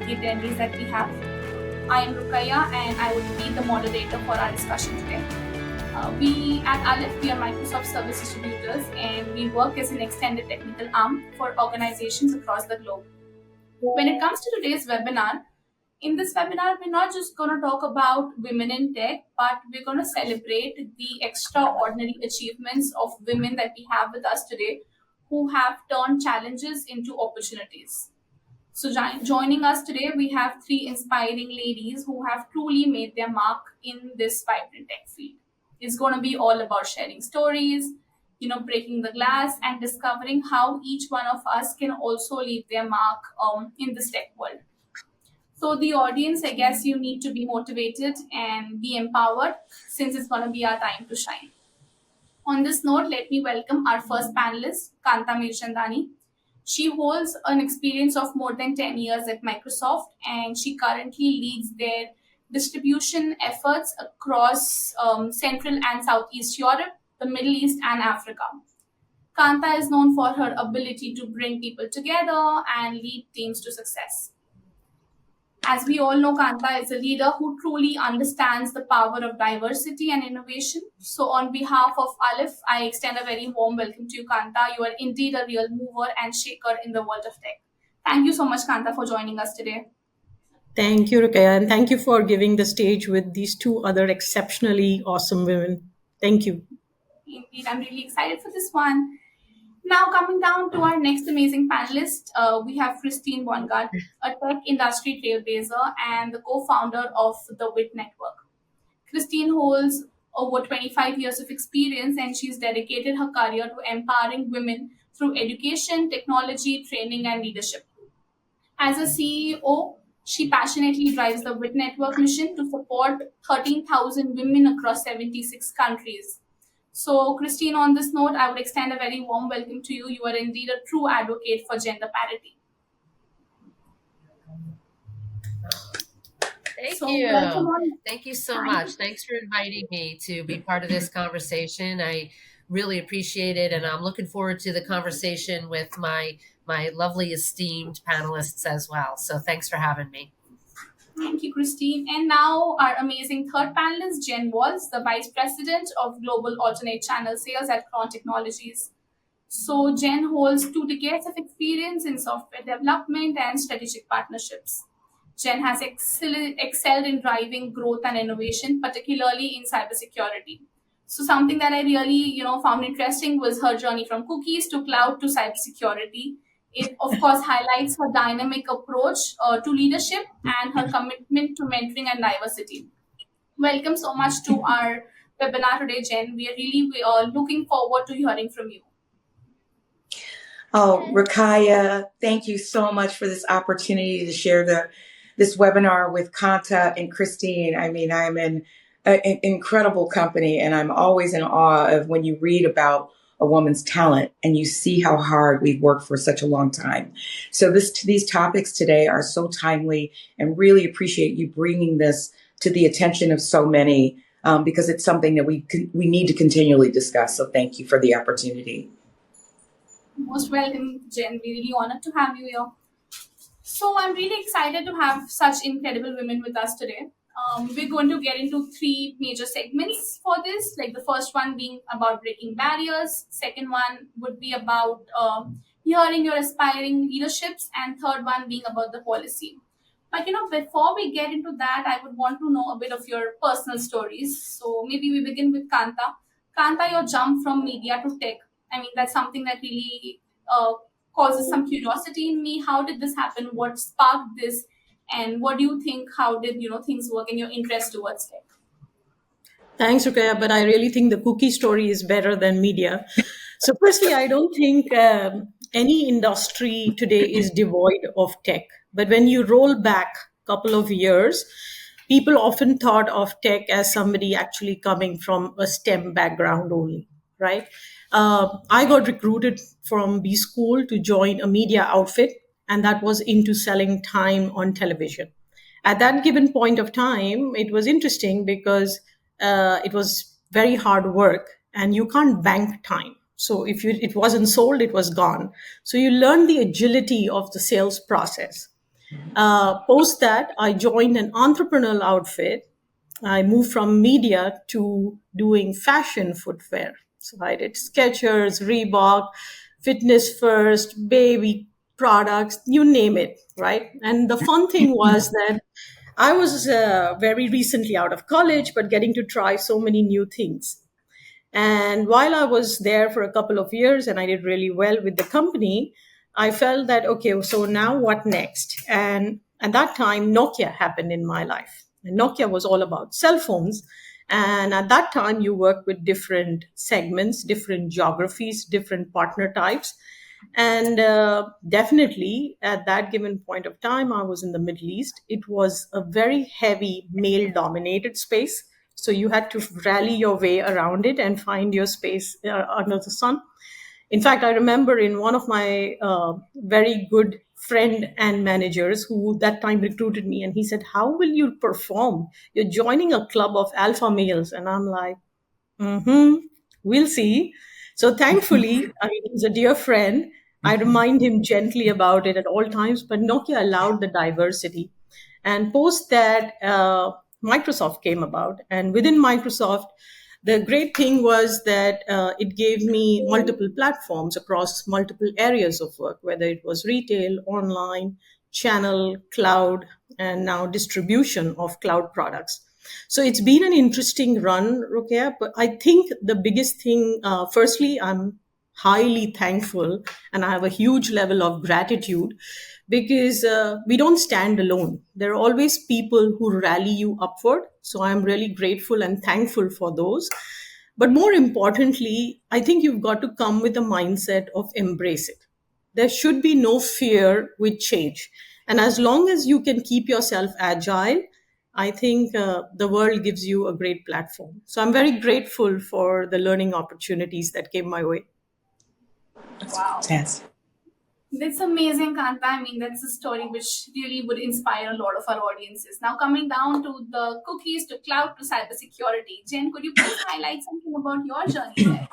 the attendees that we have. I am Rukaya and I would be the moderator for our discussion today. We at Aleph, we are Microsoft service distributors and we work as an extended technical arm for organizations across the globe. When it comes to today's webinar, in this webinar, we're not just going to talk about women in tech, but we're going to celebrate the extraordinary achievements of women that we have with us today who have turned challenges into opportunities. So joining us today, we have three inspiring ladies who have truly made their mark in this vibrant tech field. It's going to be all about sharing stories, breaking the glass and discovering how each one of us can also leave their mark in this tech world. So the audience, I guess you need to be motivated and be empowered since it's going to be our time to shine. On this note, let me welcome our first panelist, Kanta Mirchandani. She holds an experience of more than 10 years at Microsoft, and she currently leads their distribution efforts across Central and Southeast Europe, the Middle East, and Africa. Kanta is known for her ability to bring people together and lead teams to success. As we all know, Kanta is a leader who truly understands the power of diversity and innovation. So on behalf of Aleph, I extend a very warm welcome to you, Kanta. You are indeed a real mover and shaker in the world of tech. Thank you so much, Kanta, for joining us today. Thank you, Rukaya, and thank you for giving the stage with these two other exceptionally awesome women. Thank you. Indeed, I'm really excited for this one. Now, coming down to our next amazing panelist, we have Christine Bongard, a tech industry trailblazer and the co-founder of the WIT Network. Christine holds over 25 years of experience and she's dedicated her career to empowering women through education, technology, training, and leadership. As a CEO, she passionately drives the WIT Network mission to support 13,000 women across 76 countries. So, Christine, on this note, I would extend a very warm welcome to you. You are indeed a true advocate for gender parity. Thank you. Thank you so much. Thanks for inviting me to be part of this conversation. I really appreciate it, and I'm looking forward to the conversation with my lovely esteemed panelists as well. So thanks for having me. Thank you, Christine. And now our amazing third panelist, Jen Waltz, the Vice President of Global Alternate Channel Sales at Cron Technologies. So Jen holds 2 decades of experience in software development and strategic partnerships. Jen has excelled in driving growth and innovation, particularly in cybersecurity. So something that I really, found interesting was her journey from cookies to cloud to cybersecurity. It, of course, highlights her dynamic approach to leadership and her commitment to mentoring and diversity. Welcome so much to our webinar today, Jen. We are really looking forward to hearing from you. Oh, Rukaya, thank you so much for this opportunity to share this webinar with Kanta and Christine. I mean, I'm in an incredible company, and I'm always in awe of when you read about a woman's talent and you see how hard we've worked for such a long time. So these topics today are so timely, and really appreciate you bringing this to the attention of so many because it's something that we need to continually discuss. So thank you for the opportunity. Most welcome, Jen. We're really honored to have you here. So I'm really excited to have such incredible women with us today. We're going to get into 3 major segments for this, like the first one being about breaking barriers, second one would be about hearing your aspiring leaderships, and third one being about the policy. But before we get into that, I would want to know a bit of your personal stories. So maybe we begin with Kanta. Kanta, your jump from media to tech, I mean, that's something that really causes some curiosity in me. How did this happen? What sparked this? And what do you think? How did things work in your interest towards tech? Thanks, Rukaya, but I really think the cookie story is better than media. So firstly, I don't think any industry today is devoid of tech. But when you roll back a couple of years, people often thought of tech as somebody actually coming from a STEM background only, right? I got recruited from B School to join a media outfit, and that was into selling time on television. At that given point of time, it was interesting because it was very hard work and you can't bank time. So if it wasn't sold, it was gone. So you learn the agility of the sales process. Post that, I joined an entrepreneurial outfit. I moved from media to doing fashion footwear. So I did Skechers, Reebok, Fitness First, baby products, you name it, right? And the fun thing was that I was very recently out of college, but getting to try so many new things. And while I was there for a couple of years and I did really well with the company, I felt that, okay, so now what next? And at that time, Nokia happened in my life. And Nokia was all about cell phones. And at that time, you work with different segments, different geographies, different partner types. And definitely at that given point of time, I was in the Middle East. It was a very heavy male dominated space. So you had to rally your way around it and find your space under the sun. In fact, I remember in one of my very good friend and managers who that time recruited me, and he said, "How will you perform? You're joining a club of alpha males." And I'm like, we'll see. So thankfully, I mean, he's a dear friend. I remind him gently about it at all times, but Nokia allowed the diversity. And post that, Microsoft came about. And within Microsoft, the great thing was that it gave me multiple platforms across multiple areas of work, whether it was retail, online, channel, cloud, and now distribution of cloud products. So it's been an interesting run, Rukia, but I think the biggest thing, firstly, I'm highly thankful and I have a huge level of gratitude because we don't stand alone. There are always people who rally you upward. So I'm really grateful and thankful for those. But more importantly, I think you've got to come with a mindset of embrace it. There should be no fear with change. And as long as you can keep yourself agile, I think the world gives you a great platform. So I'm very grateful for the learning opportunities that came my way. Wow. Yes. That's amazing, Kanta. I mean, that's a story which really would inspire a lot of our audiences. Now, coming down to the cookies to cloud to cybersecurity, Jen, could you please highlight something about your journey there?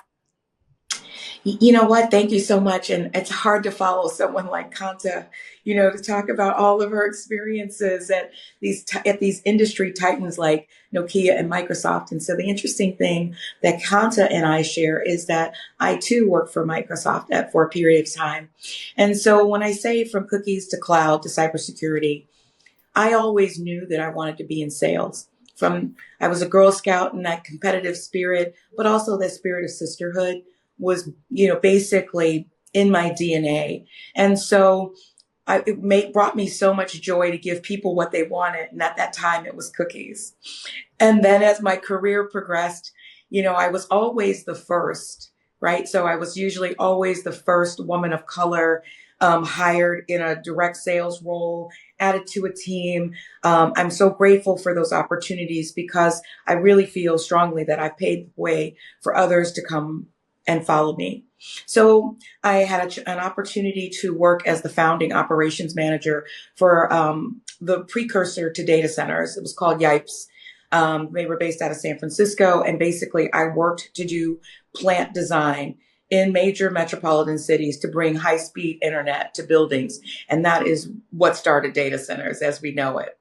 You know what? Thank you so much. And it's hard to follow someone like Kanta, to talk about all of her experiences at these industry titans like Nokia and Microsoft. And so the interesting thing that Kanta and I share is that I too worked for Microsoft for a period of time. And so when I say from cookies to cloud to cybersecurity, I always knew that I wanted to be in sales. I was a Girl Scout in that competitive spirit, but also that spirit of sisterhood was, basically in my DNA. And so it brought me so much joy to give people what they wanted. And at that time, it was cookies. And then as my career progressed, I was always the first, right? So I was usually always the first woman of color hired in a direct sales role, added to a team. I'm so grateful for those opportunities because I really feel strongly that I paved the way for others to come and follow me. So I had an opportunity to work as the founding operations manager for the precursor to data centers. It was called Yipes. They were based out of San Francisco. And basically, I worked to do plant design in major metropolitan cities to bring high-speed internet to buildings. And that is what started data centers as we know it.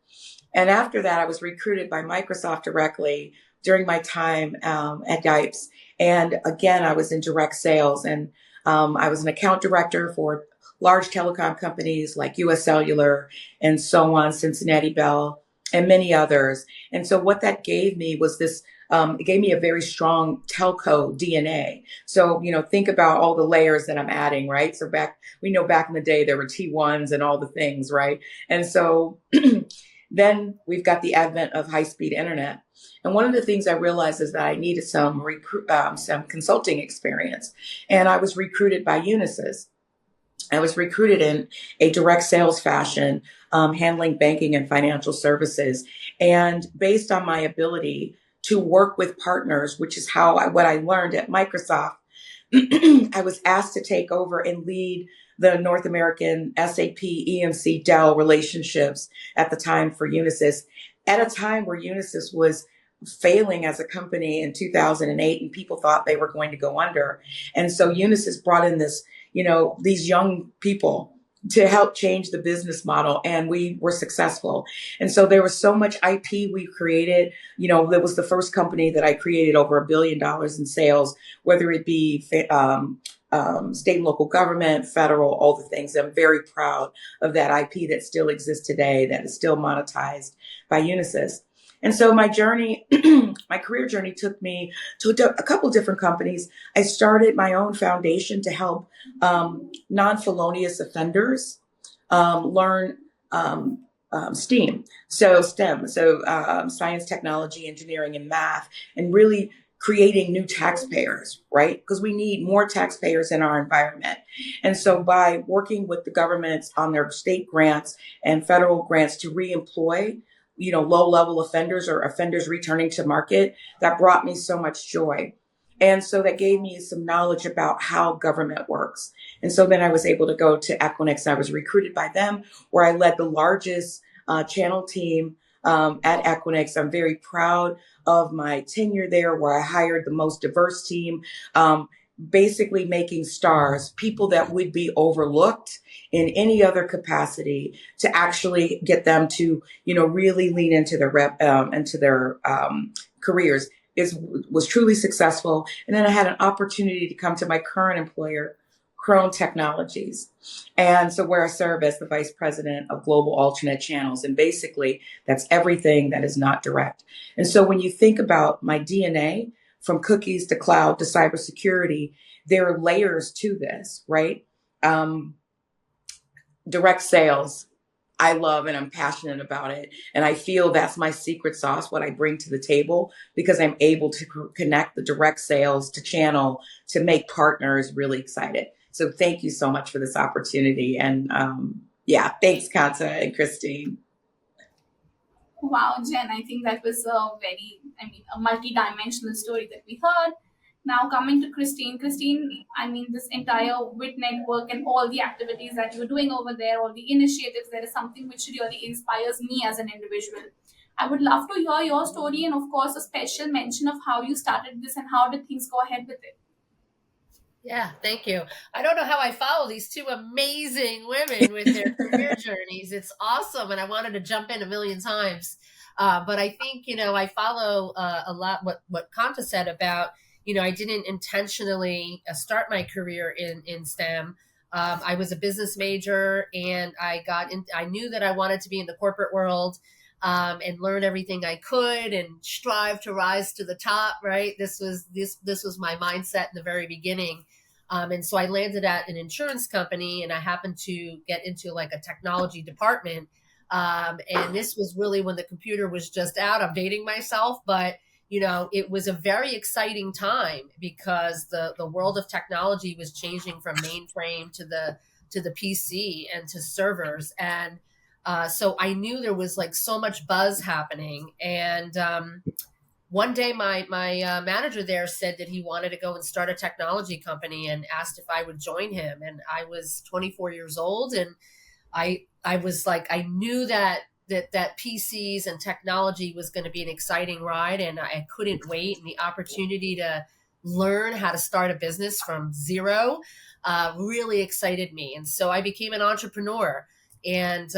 And after that, I was recruited by Microsoft directly during my time at Yipes. And again, I was in direct sales and I was an account director for large telecom companies like US Cellular and so on, Cincinnati Bell and many others. And so what that gave me was it gave me a very strong telco DNA. So, think about all the layers that I'm adding, right? So back in the day, there were T1s and all the things, right? And so then we've got the advent of high-speed internet. And one of the things I realized is that I needed some consulting experience. And I was recruited by Unisys. I was recruited in a direct sales fashion, handling banking and financial services. And based on my ability to work with partners, which is what I learned at Microsoft, I was asked to take over and lead the North American SAP, EMC, Dell relationships at the time for Unisys, at a time where Unisys was failing as a company in 2008 and people thought they were going to go under. And so Unisys brought in these young people to help change the business model, and we were successful. And so there was so much IP we created. That was the first company that I created over $1 billion in sales, whether it be state and local government, federal, all the things. I'm very proud of that IP that still exists today, that is still monetized by Unisys. And so my journey, my career journey took me to a couple different companies. I started my own foundation to help non-felonious offenders learn STEAM, so STEM, science, technology, engineering, and math, and really creating new taxpayers, right? Because we need more taxpayers in our environment. And so by working with the governments on their state grants and federal grants to reemploy low-level offenders or offenders returning to market, that brought me so much joy. And so that gave me some knowledge about how government works. And so then I was able to go to Equinix. I was recruited by them, where I led the largest channel team at Equinix. I'm very proud of my tenure there, where I hired the most diverse team, basically making stars, people that would be overlooked in any other capacity, to actually get them to, really lean into their careers. Was truly successful. And then I had an opportunity to come to my current employer, Crone Technologies. And so where I serve as the vice president of global alternate channels. And basically that's everything that is not direct. And so when you think about my DNA, from cookies to cloud to cybersecurity, there are layers to this, right? Direct sales, I love, and I'm passionate about it. And I feel that's my secret sauce, what I bring to the table, because I'm able to connect the direct sales to channel to make partners really excited. So thank you so much for this opportunity. And thanks, Kanta and Christine. Wow, Jen, I think that was a multi-dimensional story that we heard. Now coming to Christine. Christine, this entire WIT network and all the activities that you're doing over there, all the initiatives, there is something which really inspires me as an individual. I would love to hear your story, and of course a special mention of how you started this and how did things go ahead with it. Yeah, thank you. I don't know how I follow these two amazing women with their career journeys. It's awesome. And I wanted to jump in a million times. But I think, I follow a lot what Kanta said about, I didn't intentionally start my career in STEM. I was a business major, and I knew that I wanted to be in the corporate world, and learn everything I could and strive to rise to the top. Right. This was my mindset in the very beginning. And so I landed at an insurance company, and I happened to get into like a technology department. And this was really when the computer was just out. I'm dating myself, but it was a very exciting time, because the world of technology was changing from mainframe to the PC and to servers. And so I knew there was like so much buzz happening. And one day my manager there said that he wanted to go and start a technology company, and asked if I would join him. And I was 24 years old, and I was like, I knew that PCs and technology was going to be an exciting ride, and I couldn't wait. And the opportunity to learn how to start a business from zero really excited me. And so I became an entrepreneur. And,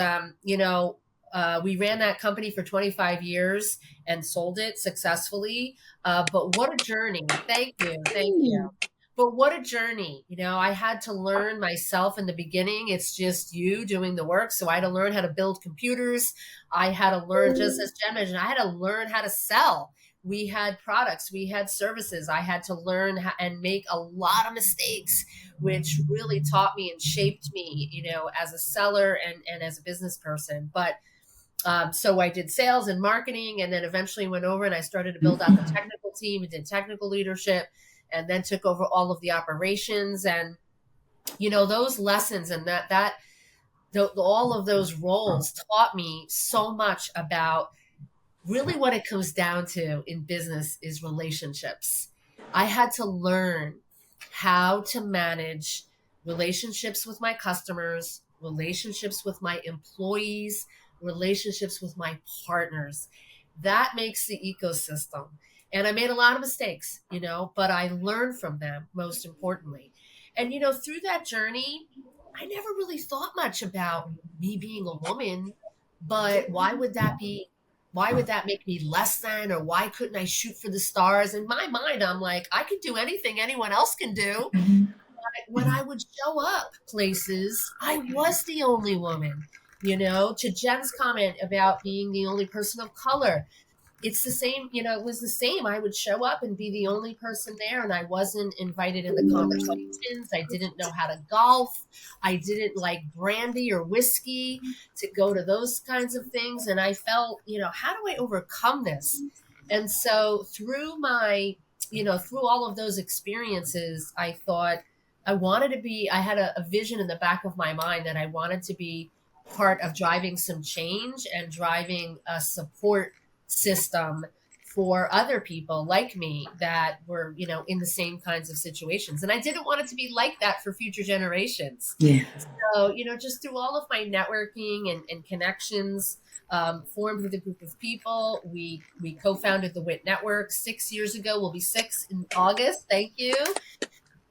we ran that company for 25 years and sold it successfully. But what a journey. Thank you. But what a journey. I had to learn myself in the beginning. It's just you doing the work. So I had to learn how to build computers. I had to learn, just as Jen mentioned, I had to learn how to sell. We had products, we had services. I had to learn and make a lot of mistakes, which really taught me and shaped me, as a seller and as a business person. But so I did sales and marketing, and then eventually went over and I started to build out the technical team and did technical leadership, and then took over all of the operations. And, those lessons and all of those roles taught me so much about really what it comes down to in business is relationships. I had to learn how to manage relationships with my customers, relationships with my employees, relationships with my partners. That makes the ecosystem. And I made a lot of mistakes, but I learned from them, most importantly. And, through that journey, I never really thought much about me being a woman, but why would that make me less than, or why couldn't I shoot for the stars? In my mind, I'm like, I could do anything anyone else can do. Mhm. When I would show up places, I was the only woman. To Jen's comment about being the only person of color, it's the same, it was the same. I would show up and be the only person there, and I wasn't invited in the conversations. I didn't know how to golf. I didn't like brandy or whiskey to go to those kinds of things. And I felt, how do I overcome this? And so through all of those experiences, I thought I had a vision in the back of my mind that I wanted to be part of driving some change and driving a support system for other people like me that were, in the same kinds of situations. And I didn't want it to be like that for future generations. Yeah. So, just through all of my networking and connections, formed with a group of people. We co-founded the WIT Network 6 years ago. We'll be 6 in August. Thank you.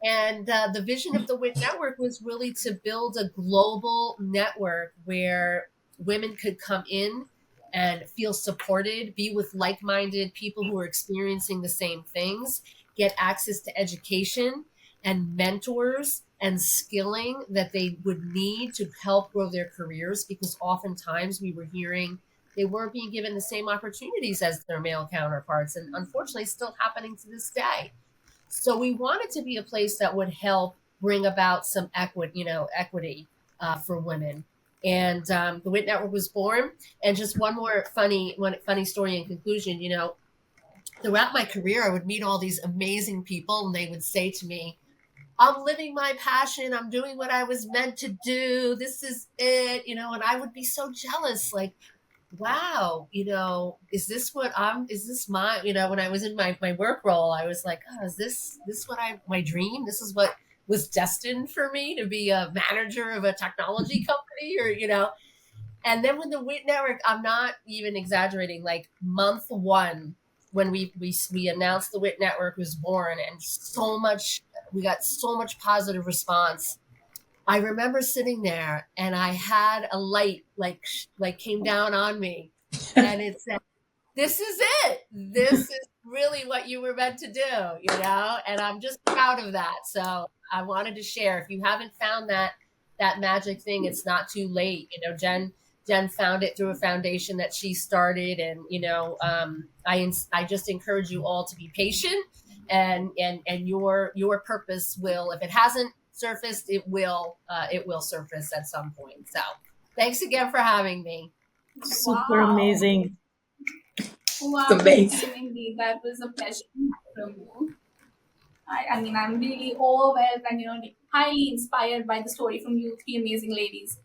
And the vision of the WIT Network was really to build a global network where women could come in and feel supported, be with like-minded people who are experiencing the same things, get access to education and mentors and skilling that they would need to help grow their careers, because oftentimes we were hearing they weren't being given the same opportunities as their male counterparts, and unfortunately still happening to this day. So we wanted to be a place that would help bring about some equity for women. And the WIT Network was born. And just one funny story in conclusion. Throughout my career, I would meet all these amazing people, and they would say to me, "I'm living my passion. I'm doing what I was meant to do. This is it." And I would be so jealous, like, wow, is this my, when I was in my work role, I was like, oh, is this my dream? This is what was destined for me, to be a manager of a technology company, or. And then when the WIT Network, I'm not even exaggerating, like month 1, when we announced the WIT Network was born, and we got so much positive response. I remember sitting there, and I had a light like came down on me, and it said, "This is it. This is really what you were meant to do," and I'm just proud of that. So I wanted to share. If you haven't found that magic thing, it's not too late. Jen found it through a foundation that she started, and I just encourage you all to be patient, and your purpose will, if it hasn't surfaced, it will surface at some point. So thanks again for having me. Super Wow. amazing. Wow, It's amazing. Christine, indeed, that was a pleasure from you. I mean, I'm really overwhelmed and highly inspired by the story from you three amazing ladies.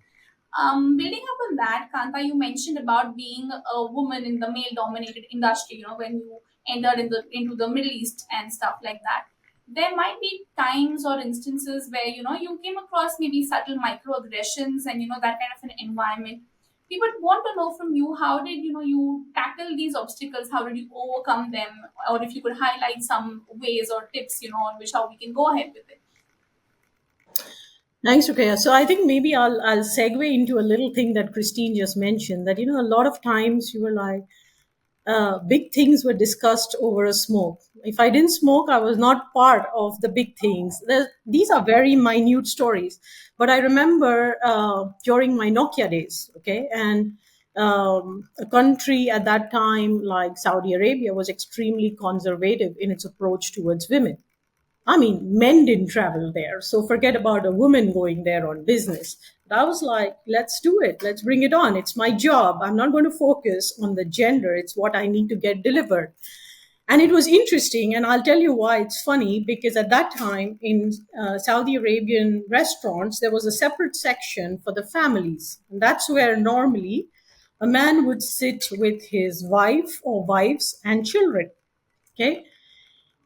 Building up on that, Kanta, you mentioned about being a woman in the male-dominated industry. When you entered into the Middle East and stuff like that, there might be times or instances where you came across maybe subtle microaggressions and that kind of an environment. We would want to know from you, how did you tackle these obstacles? How did you overcome them? Or if you could highlight some ways or tips, on which how we can go ahead with it. Thanks, Rukaya. So I think maybe I'll segue into a little thing that Christine just mentioned, that a lot of times you were like, big things were discussed over a smoke. If I didn't smoke, I was not part of the big things. These are very minute stories, but I remember during my Nokia days, okay, and a country at that time like Saudi Arabia was extremely conservative in its approach towards women. I mean, men didn't travel there. So forget about a woman going there on business. But I was like, let's do it. Let's bring it on. It's my job. I'm not going to focus on the gender. It's what I need to get delivered. And it was interesting. And I'll tell you why it's funny, because at that time in Saudi Arabian restaurants, there was a separate section for the families. And that's where normally a man would sit with his wife or wives and children. Okay.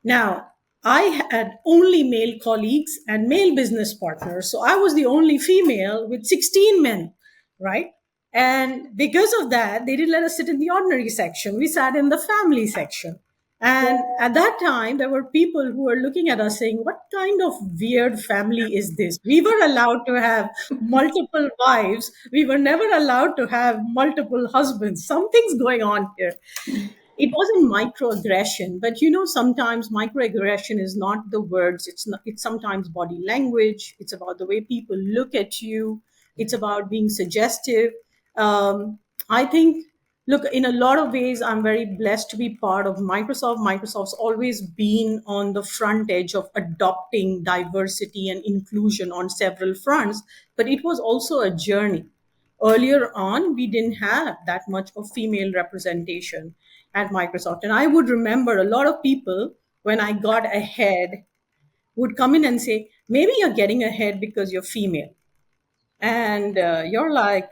Now, I had only male colleagues and male business partners. So I was the only female with 16 men, right? And because of that, they didn't let us sit in the ordinary section. We sat in the family section. And at that time, there were people who were looking at us saying, what kind of weird family is this? We were allowed to have multiple wives. We were never allowed to have multiple husbands. Something's going on here. It wasn't microaggression, but sometimes microaggression is not the words. It's sometimes body language. It's about the way people look at you. It's about being suggestive. I think, look, in a lot of ways, I'm very blessed to be part of Microsoft. Microsoft's always been on the front edge of adopting diversity and inclusion on several fronts, but it was also a journey. Earlier on, we didn't have that much of female representation at Microsoft. And I would remember a lot of people, when I got ahead, would come in and say, maybe you're getting ahead because you're female. And you're like,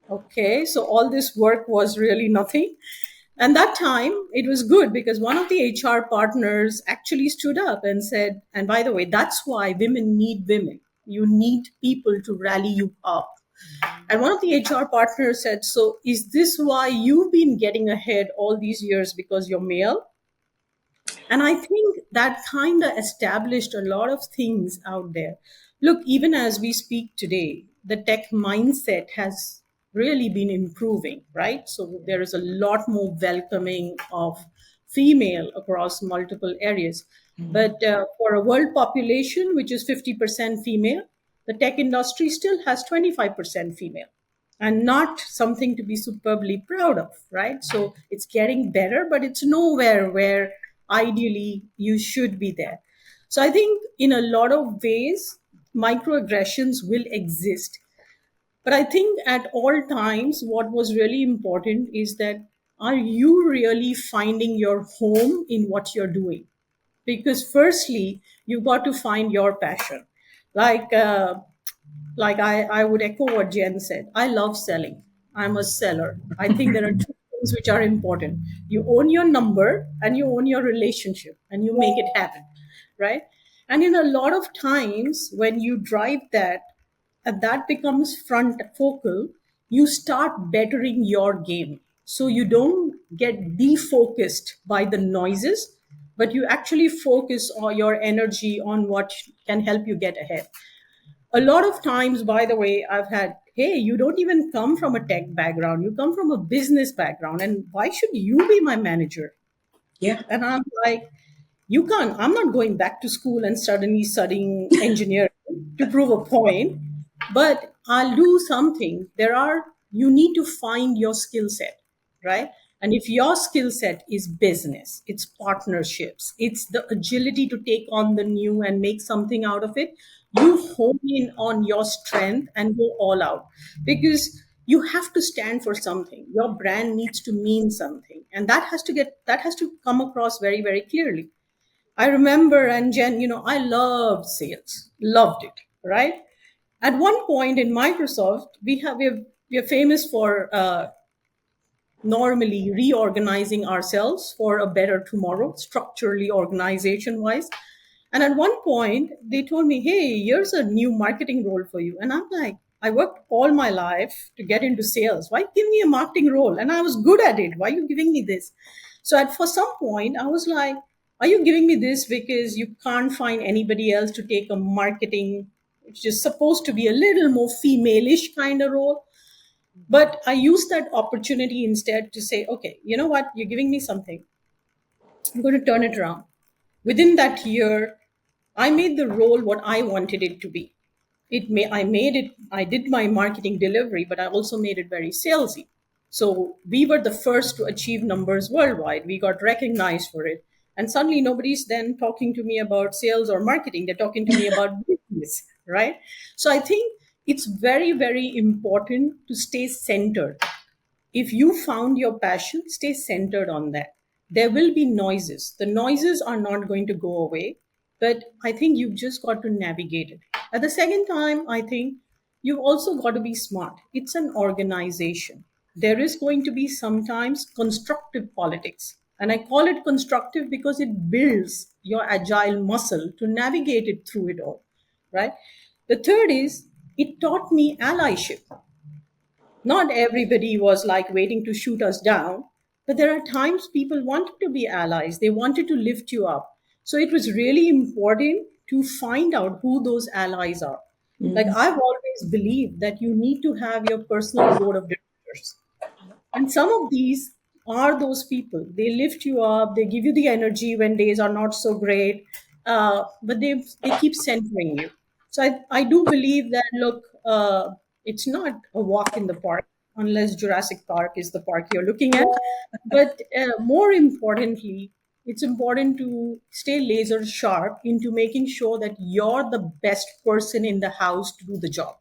okay, so all this work was really nothing. And that time, it was good because one of the HR partners actually stood up and said, and by the way, that's why women need women. You need people to rally you up. And one of the HR partners said, so is this why you've been getting ahead all these years because you're male? And I think that kind of established a lot of things out there. Look, even as we speak today, the tech mindset has really been improving, right? So there is a lot more welcoming of female across multiple areas. But for a world population, which is 50% female, the tech industry still has 25% female, and not something to be superbly proud of, right? So it's getting better, but it's nowhere where ideally you should be there. So I think in a lot of ways, microaggressions will exist. But I think at all times, what was really important is that, are you really finding your home in what you're doing? Because firstly, you got to find your passion. Like, I would echo what Jen said. I love selling. I'm a seller. I think there are two things which are important. You own your number and you own your relationship and you make it happen, right? And in a lot of times when you drive that and that becomes front focal, you start bettering your game. So you don't get defocused by the noises, but you actually focus on your energy on what can help you get ahead. A lot of times, by the way, I've had, hey, you don't even come from a tech background, you come from a business background, and why should you be my manager? Yeah. And I'm like, you can't, I'm not going back to school and suddenly studying engineering to prove a point, but I'll do something. You need to find your skill set, right? And if your skill set is business, it's partnerships, it's the agility to take on the new and make something out of it, you hone in on your strength and go all out, because you have to stand for something. Your brand needs to mean something, and that has to come across very, very clearly. I remember, and Jen, I loved sales, loved it, right? At one point in Microsoft, we are famous for normally reorganizing ourselves for a better tomorrow, structurally, organization wise. And at one point, they told me, hey, here's a new marketing role for you. And I'm like, I worked all my life to get into sales. Why give me a marketing role? And I was good at it. Why are you giving me this? So for some point, I was like, are you giving me this because you can't find anybody else to take a marketing, which is supposed to be a little more female-ish kind of role? But I used that opportunity instead to say, okay, you know what? You're giving me something. I'm going to turn it around. Within that year, I made the role what I wanted it to be. I did my marketing delivery, but I also made it very salesy. So we were the first to achieve numbers worldwide. We got recognized for it. And suddenly nobody's then talking to me about sales or marketing. They're talking to me about business, right? So I think it's very, very important to stay centered. If you found your passion, stay centered on that. There will be noises. The noises are not going to go away, but I think you've just got to navigate it. At the second time, I think you've also got to be smart. It's an organization. There is going to be sometimes constructive politics. And I call it constructive because it builds your agile muscle to navigate it through it all, right? The third is it taught me allyship. Not everybody was like waiting to shoot us down, But there are times people wanted to be allies, they wanted to lift you up. So it was really important to find out who those allies are. Like, I've always believed that you need to have your personal board of directors. And some of these are those people. They lift you up, they give you the energy when days are not so great, but they keep centering you. So I do believe that, look, it's not a walk in the park, unless Jurassic Park is the park you're looking at. But more importantly, it's important to stay laser sharp into making sure that you're the best person in the house to do the job.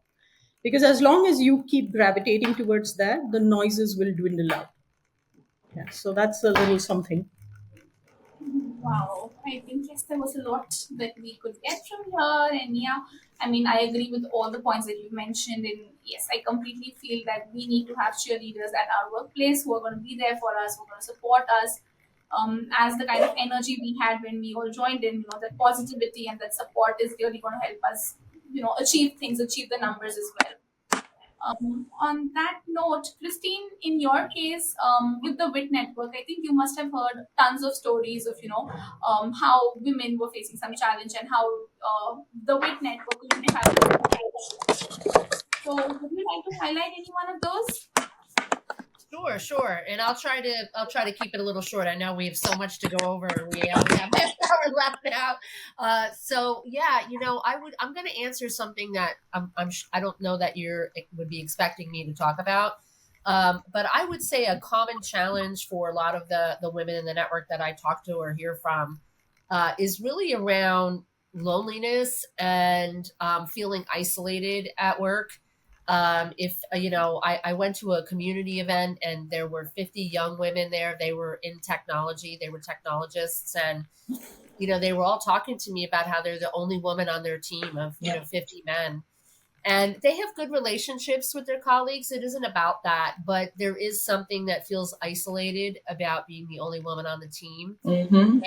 Because as long as you keep gravitating towards that, the noises will dwindle out. Yeah, so that's a little something. Wow, I think yes, there was a lot that we could get from here, and yeah, I mean, I agree with all the points that you mentioned, and yes, I completely feel that we need to have cheerleaders at our workplace who are going to be there for us, who are going to support us, as the kind of energy we had when we all joined in. That positivity and that support is really going to help us, achieve things, achieve the numbers as well. On that note, Christine, in your case, with the WIT network, I think you must have heard tons of stories of, how women were facing some challenge and how the WIT network used to have this approach. So, would you like to highlight any one of those? Sure. And I'll try to keep it a little short. I know we have so much to go over. We only have half an hour left now. So yeah, I'm going to answer something that I don't know that would be expecting me to talk about. But I would say a common challenge for a lot of the women in the network that I talk to or hear from is really around loneliness and feeling isolated at work. If I went to a community event and there were 50 young women there. They were in technology, they were technologists, and they were all talking to me about how they're the only woman on their team of 50 men, and they have good relationships with their colleagues. It isn't about that, but there is something that feels isolated about being the only woman on the team. And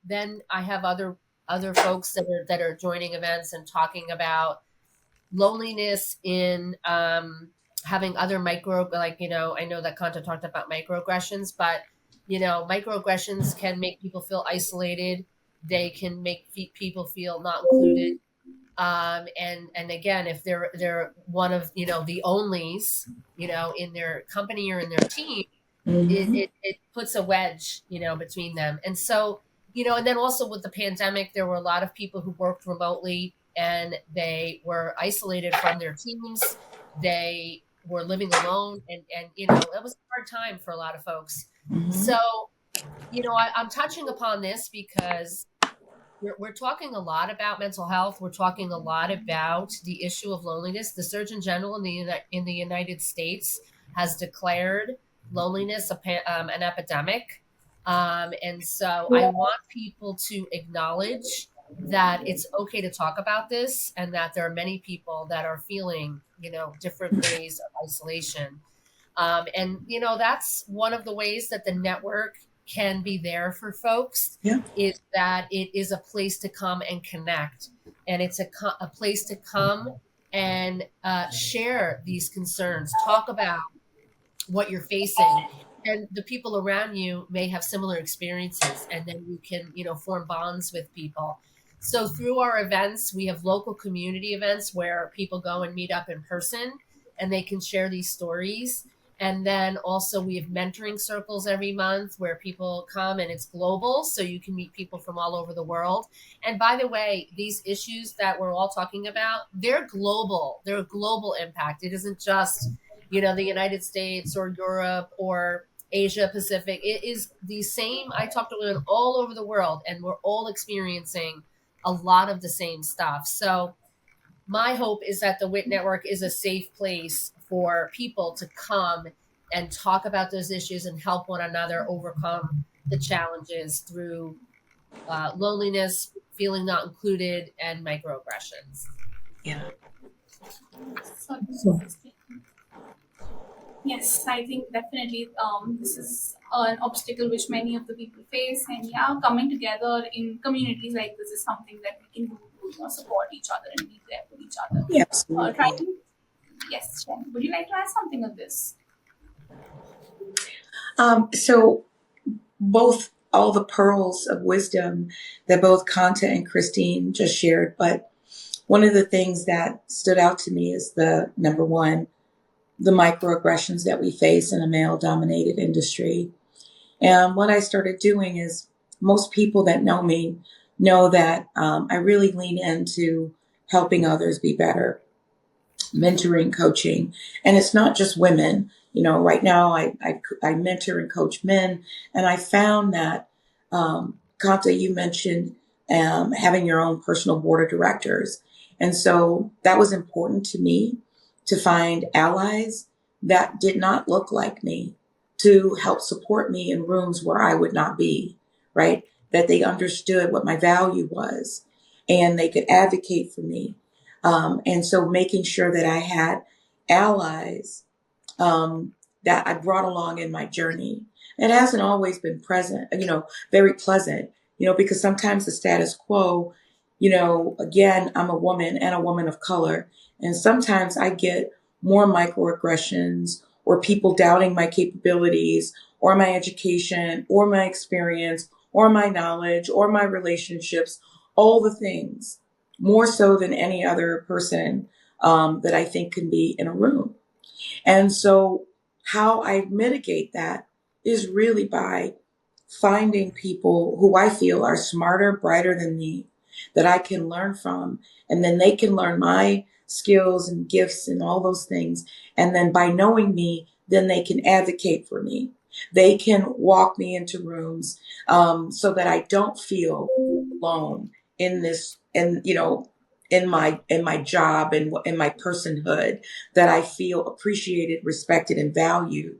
then I have other folks that are joining events and talking about loneliness in having other I know that Kanta talked about microaggressions, but microaggressions can make people feel isolated. They can make people feel not included. And again, if they're one of the onlys in their company or in their team, it puts a wedge between them. And so and then also with the pandemic, there were a lot of people who worked remotely and they were isolated from their teams. They were living alone, and it was a hard time for a lot of folks. So I'm touching upon this because we're talking a lot about mental health. We're talking a lot about the issue of loneliness. The Surgeon General in the United States has declared loneliness an epidemic. And so I want people to acknowledge that it's okay to talk about this, and that there are many people that are feeling, different ways of isolation. And that's one of the ways that the network can be there for folks, is that it is a place to come and connect. And it's a place to come and share these concerns, talk about what you're facing. And the people around you may have similar experiences, and then you can, form bonds with people. So through our events, we have local community events where people go and meet up in person and they can share these stories. And then also we have mentoring circles every month where people come, and it's global. So you can meet people from all over the world. And by the way, these issues that we're all talking about, they're global. They're a global impact. It isn't just, the United States or Europe or Asia Pacific. It is the same. I talk to women all over the world, and we're all experiencing a lot of the same stuff. So my hope is that the WIT Network is a safe place for people to come and talk about those issues and help one another overcome the challenges through loneliness, feeling not included, and microaggressions. Yes, I think definitely this is an obstacle which many of the people face, and coming together in communities like this is something that we can do to support each other and be there for each other. Absolutely. Yes, Shen, would you like to add something on this? So both all the pearls of wisdom that both Kanta and Christine just shared, but one of the things that stood out to me is the number one, the microaggressions that we face in a male-dominated industry. And what I started doing is, most people that know me know that I really lean into helping others be better, mentoring, coaching. And it's not just women. You know, right now I mentor and coach men. And I found that, Kanta, you mentioned having your own personal board of directors. And so that was important to me, to find allies that did not look like me, to help support me in rooms where I would not be, right? That they understood what my value was and they could advocate for me. And so making sure that I had allies that I brought along in my journey. It hasn't always been present, very pleasant, because sometimes the status quo, again, I'm a woman and a woman of color. And sometimes I get more microaggressions or people doubting my capabilities or my education or my experience or my knowledge or my relationships, all the things, more so than any other person that I think can be in a room. And so how I mitigate that is really by finding people who I feel are smarter, brighter than me, that I can learn from. And then they can learn my skills and gifts and all those things. And then by knowing me, then they can advocate for me. They can walk me into rooms so that I don't feel alone in this, in my job and in my personhood, that I feel appreciated, respected, and valued.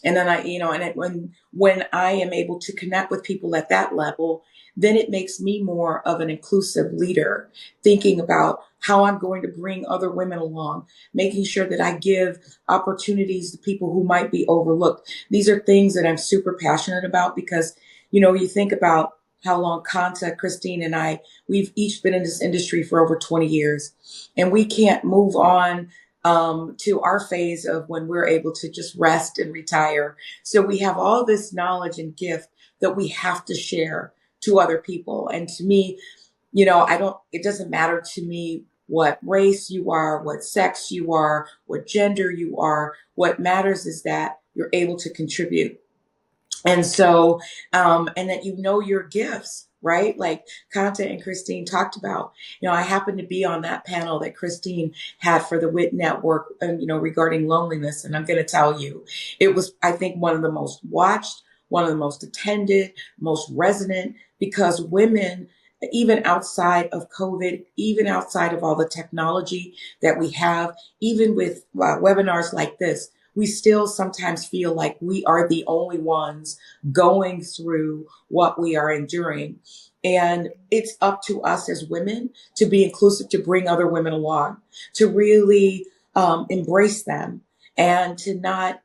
And then when I am able to connect with people at that level, then it makes me more of an inclusive leader, thinking about how I'm going to bring other women along, making sure that I give opportunities to people who might be overlooked. These are things that I'm super passionate about because, you think about how long Kanta, Christine, and I, we've each been in this industry for over 20 years. And we can't move on to our phase of when we're able to just rest and retire. So we have all this knowledge and gift that we have to share to other people. And to me, it doesn't matter to me what race you are, what sex you are, what gender you are. What matters is that you're able to contribute. And so, and that your gifts, right? Like Kanta and Christine talked about. I happened to be on that panel that Christine had for the WIT Network, regarding loneliness. And I'm going to tell you, it was, I think, one of the most watched, one of the most attended, most resonant, because women, even outside of COVID, even outside of all the technology that we have, even with webinars like this, we still sometimes feel like we are the only ones going through what we are enduring. And it's up to us as women to be inclusive, to bring other women along, to really embrace them, and to not,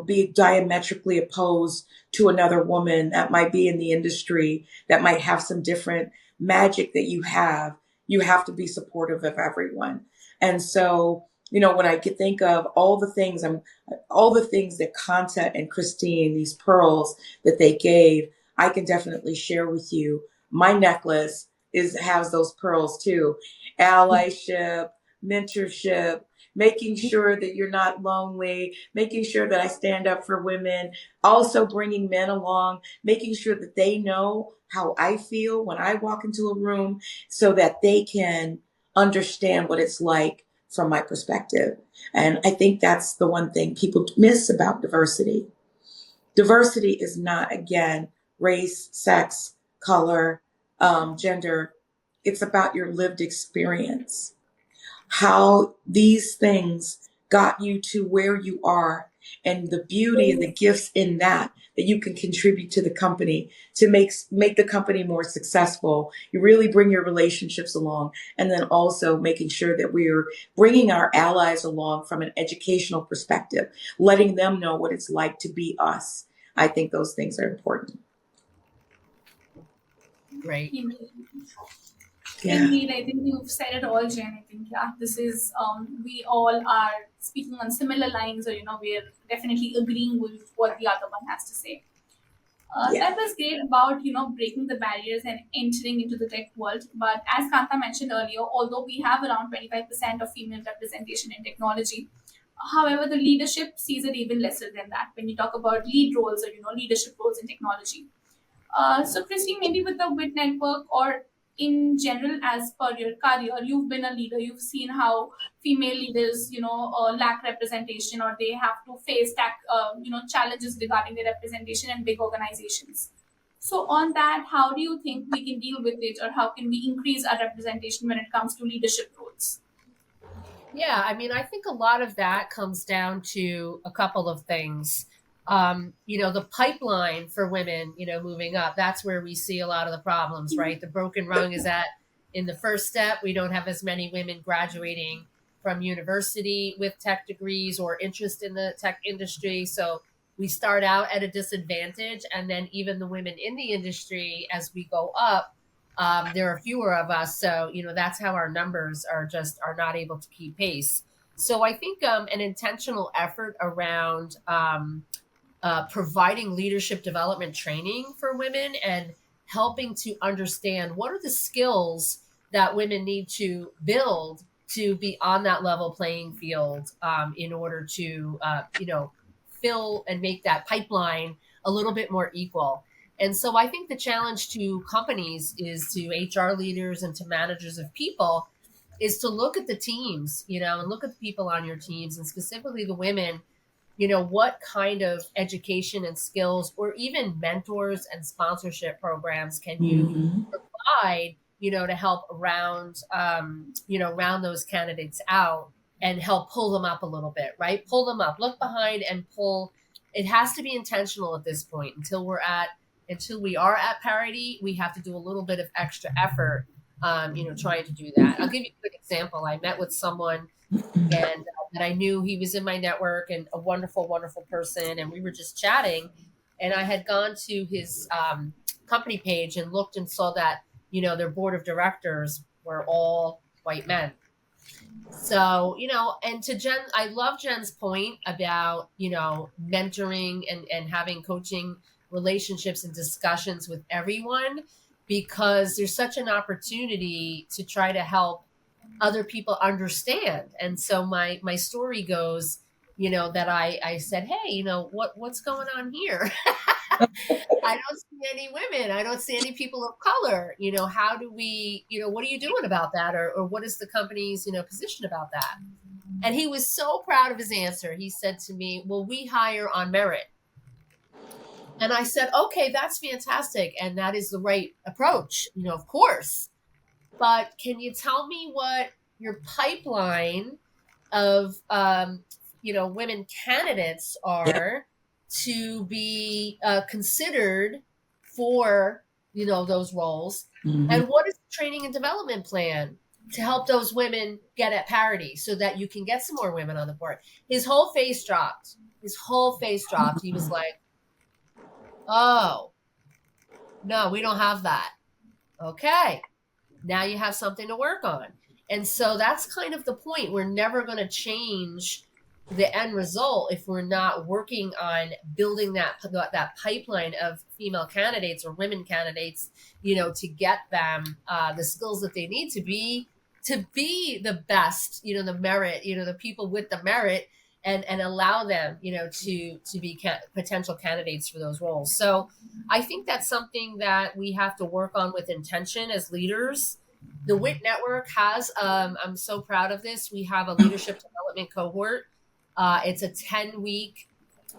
be diametrically opposed to another woman that might be in the industry, that might have some different magic that you have. You have to be supportive of everyone. And so, when I could think of all the things that Kanta and Christine, these pearls that they gave, I can definitely share with you. My necklace has those pearls too. Allyship, mentorship, making sure that you're not lonely, making sure that I stand up for women, also bringing men along, making sure that they know how I feel when I walk into a room so that they can understand what it's like from my perspective. And I think that's the one thing people miss about diversity. Diversity is not, again, race, sex, color, gender. It's about your lived experience, how these things got you to where you are, and the beauty and the gifts in that you can contribute to the company to make the company more successful. You really bring your relationships along, and then also making sure that we're bringing our allies along from an educational perspective, letting them know what it's like to be us. I think those things are important. Great. Indeed, I think you've said it all, Jen. I think, yeah, this is, we all are speaking on similar lines, or, we're definitely agreeing with what the other one has to say. Yeah. That was great about, breaking the barriers and entering into the tech world. But as Kanta mentioned earlier, although we have around 25% of female representation in technology, however, the leadership sees it even lesser than that when you talk about lead roles or, leadership roles in technology. So, Christine, maybe with the WIT network or in general, as per your career, you've been a leader. You've seen how female leaders, lack representation, or they have to face challenges regarding their representation in big organizations. So, on that, how do you think we can deal with it, or how can we increase our representation when it comes to leadership roles? Yeah, I mean, I think a lot of that comes down to a couple of things. The pipeline for women, moving up, that's where we see a lot of the problems, right? The broken rung is that in the first step, we don't have as many women graduating from university with tech degrees or interest in the tech industry. So we start out at a disadvantage. And then even the women in the industry, as we go up, there are fewer of us. So, that's how our numbers are not able to keep pace. So I think an intentional effort around providing leadership development training for women and helping to understand what are the skills that women need to build to be on that level playing field in order to, fill and make that pipeline a little bit more equal. And so I think the challenge to companies is to HR leaders and to managers of people is to look at the teams, and look at the people on your teams and specifically the women, what kind of education and skills or even mentors and sponsorship programs can you provide, to help round those candidates out and help pull them up a little bit, right? Pull them up, look behind and pull. It has to be intentional at this point until we are at parity. We have to do a little bit of extra effort, trying to do that. I'll give you a quick example. I met with someone and I knew he was in my network and a wonderful, wonderful person. And we were just chatting and I had gone to his company page and looked and saw that, their board of directors were all white men. So, and to Jen, I love Jen's point about, mentoring and having coaching relationships and discussions with everyone, because there's such an opportunity to try to help other people understand. And so my story goes, that I said, hey, what's going on here? I don't see any women. I don't see any people of color. How do we, what are you doing about that? Or what is the company's, position about that? And he was so proud of his answer. He said to me, well, we hire on merit. And I said, okay, that's fantastic. And that is the right approach, of course. But can you tell me what your pipeline of, women candidates are to be considered for, those roles? And what is the training and development plan to help those women get at parity so that you can get some more women on the board? His whole face dropped. He was like, oh, no, we don't have that. Okay. Now you have something to work on. And so that's kind of the point. We're never going to change the end result if we're not working on building that pipeline of female candidates or women candidates, to get them the skills that they need to be the best, the merit, the people with the merit, and allow them, to be potential candidates for those roles. So I think that's something that we have to work on with intention as leaders. The WIT network has, I'm so proud of this. We have a leadership development cohort. It's a 10-week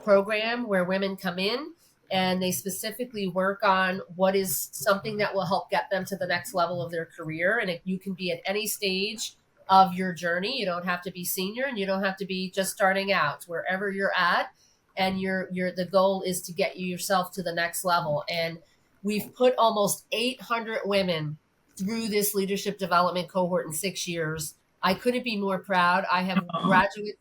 program where women come in and they specifically work on what is something that will help get them to the next level of their career. And you can be at any stage of your journey. You don't have to be senior and you don't have to be just starting out. Wherever you're at, and the goal is to get yourself to the next level. And we've put almost 800 women through this leadership development cohort in 6 years. I couldn't be more proud. I have graduates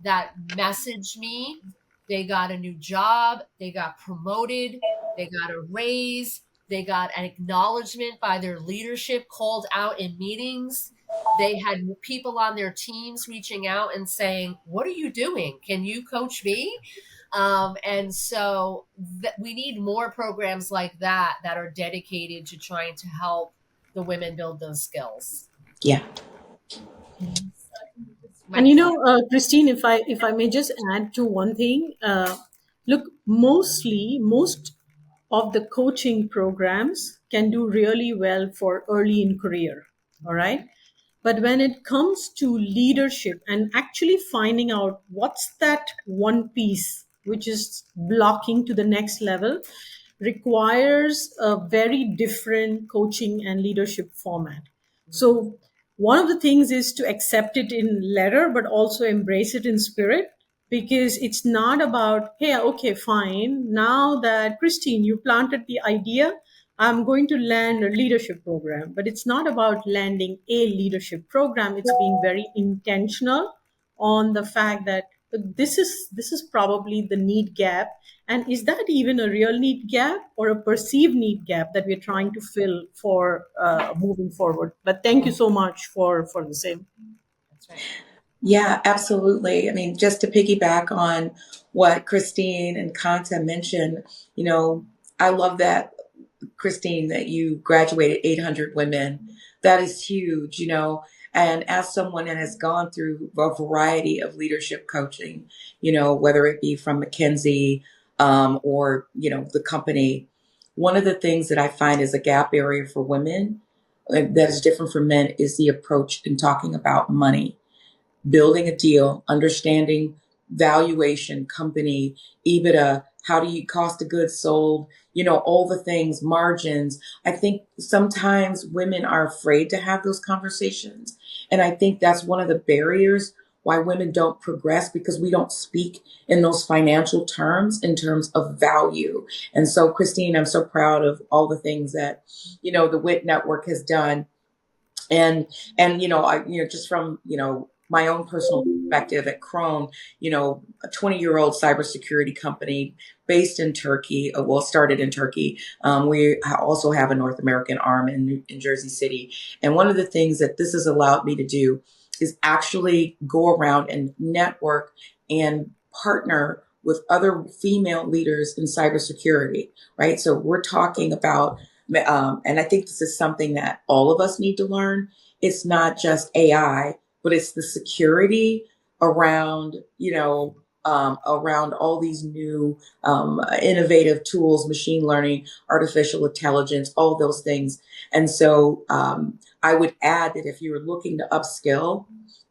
that message me. They got a new job. They got promoted. They got a raise. They got an acknowledgement by their leadership called out in meetings. They had people on their teams reaching out and saying, "What are you doing? Can you coach me?" And so we need more programs like that that are dedicated to trying to help the women build those skills. Yeah. And Christine, if I may just add to one thing, look, most of the coaching programs can do really well for early in career. All right. But when it comes to leadership and actually finding out what's that one piece which is blocking to the next level, requires a very different coaching and leadership format. So one of the things is to accept it in letter, but also embrace it in spirit, because it's not about, hey, okay, fine. Now that Christine, you planted the idea, I'm going to land a leadership program. But it's not about landing a leadership program. It's being very intentional on the fact that this is probably the need gap, and is that even a real need gap or a perceived need gap that we're trying to fill for moving forward. But thank you so much for the same. That's right. Yeah, absolutely. I mean, just to piggyback on what Christine and Kanta mentioned, I love that, Christine, that you graduated 800 women. That is huge, And as someone that has gone through a variety of leadership coaching, whether it be from McKinsey or, the company, one of the things that I find is a gap area for women that is different from men is the approach in talking about money, building a deal, understanding valuation, company, EBITDA, how do you cost of goods sold, all the things, margins. I think sometimes women are afraid to have those conversations. And I think that's one of the barriers why women don't progress, because we don't speak in those financial terms, in terms of value. And so, Christine, I'm so proud of all the things that, the WIT network has done. And just from, my own personal perspective at Crone, a 20-year-old cybersecurity company based in Turkey, started in Turkey. We also have a North American arm in Jersey City. And one of the things that this has allowed me to do is actually go around and network and partner with other female leaders in cybersecurity, right? So we're talking about, and I think this is something that all of us need to learn. It's not just AI, but it's the security around, around all these new innovative tools, machine learning, artificial intelligence, all those things. And so I would add that if you're looking to upskill,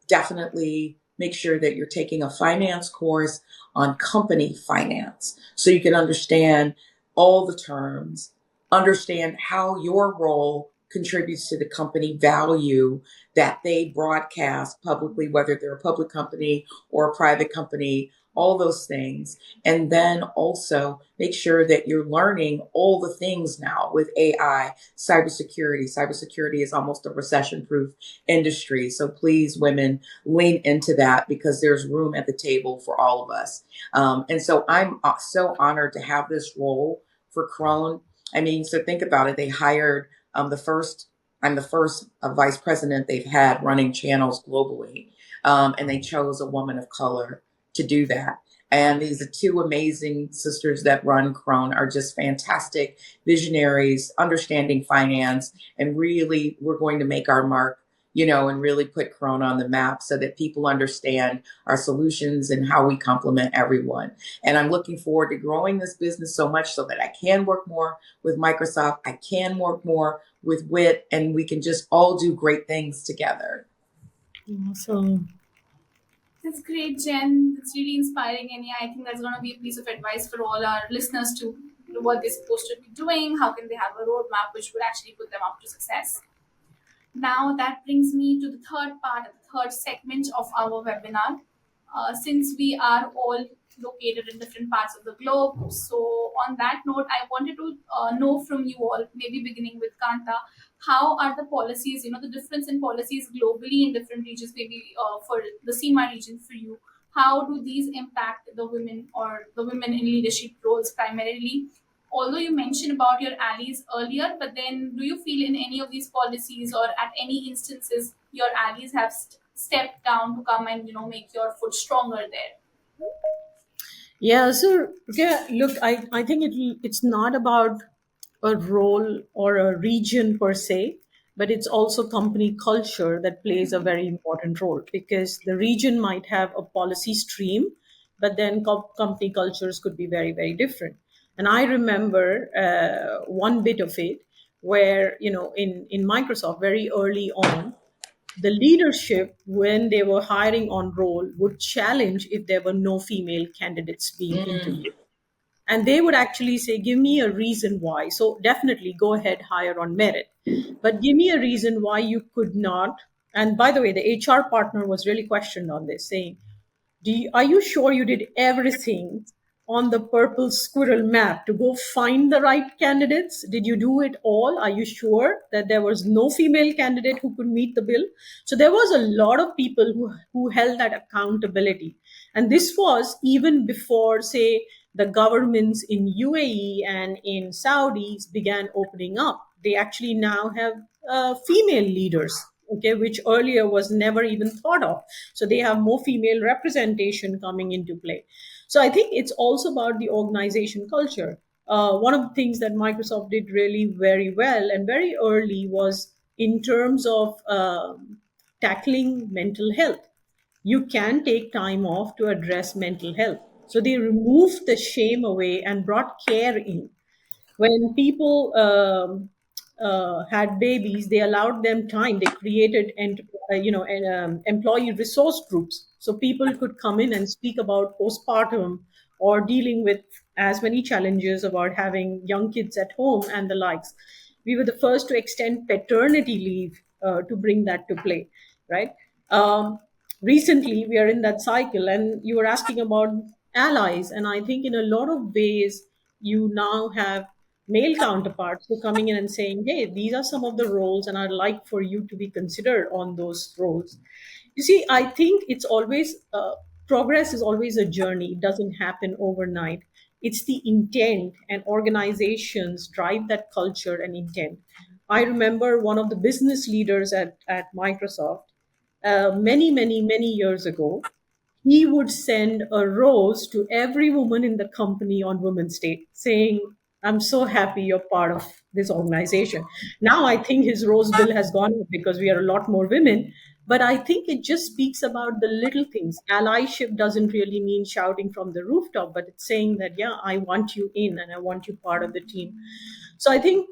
definitely make sure that you're taking a finance course on company finance so you can understand all the terms, understand how your role contributes to the company value that they broadcast publicly, whether they're a public company or a private company, all those things. And then also make sure that you're learning all the things now with AI, cybersecurity. Cybersecurity is almost a recession-proof industry. So please, women, lean into that, because there's room at the table for all of us. And so I'm so honored to have this role for Crone. I mean, so think about it. They hired I'm the first vice president they've had running channels globally. And they chose a woman of color to do that. And these are two amazing sisters that run Crone, are just fantastic visionaries, understanding finance, and really we're going to make our mark, and really put Crone on the map so that people understand our solutions and how we complement everyone. And I'm looking forward to growing this business so much so that I can work more with Microsoft, I can work more with WIT, and we can just all do great things together. Awesome. That's great, Jen. It's really inspiring, and yeah, I think that's going to be a piece of advice for all our listeners to know what they're supposed to be doing. How can they have a roadmap which would actually put them up to success? Now that brings me to the third part, the third segment of our webinar. Since we are all located in different parts of the globe, so on that note, I wanted to know from you all, maybe beginning with Kanta, how are the policies, the difference in policies globally in different regions, maybe for the CMA region for you, how do these impact the women or the women in leadership roles primarily? although you mentioned about your allies earlier, but then do you feel in any of these policies or at any instances your allies have stepped down to come and make your foot stronger there? Yeah, so yeah, look, I think it's not about a role or a region per se, but it's also company culture that plays a very important role, because the region might have a policy stream, but then company cultures could be very, very different. And I remember one bit of it where, in Microsoft, very early on, the leadership, when they were hiring on role, would challenge if there were no female candidates being Mm. interviewed. And they would actually say, give me a reason why. So definitely go ahead, hire on merit. But give me a reason why you could not. And by the way, the HR partner was really questioned on this, saying, are you sure you did everything on the purple squirrel map to go find the right candidates? Did you do it all? Are you sure that there was no female candidate who could meet the bill? So there was a lot of people who held that accountability. And this was even before, say, the governments in UAE and in Saudis began opening up. They actually now have female leaders, okay, which earlier was never even thought of. So they have more female representation coming into play. So I think it's also about the organization culture. One of the things that Microsoft did really very well and very early was in terms of tackling mental health. You can take time off to address mental health. So they removed the shame away and brought care in. When people had babies, they allowed them time. They created employee resource groups, so people could come in and speak about postpartum or dealing with as many challenges about having young kids at home and the likes. We were the first to extend paternity leave to bring that to play, right? um, Recently we are in that cycle, and you were asking about allies, and I think in a lot of ways you now have male counterparts who are coming in and saying, hey, these are some of the roles and I'd like for you to be considered on those roles. You see, I think it's always progress is always a journey. It doesn't happen overnight. It's the intent, and organizations drive that culture and intent. I remember one of the business leaders at Microsoft many, many, many years ago. He would send a rose to every woman in the company on Women's Day, saying, I'm so happy you're part of this organization. Now I think his rose bill has gone up because we are a lot more women. But I think it just speaks about the little things. Allyship doesn't really mean shouting from the rooftop, but it's saying that, yeah, I want you in and I want you part of the team. So I think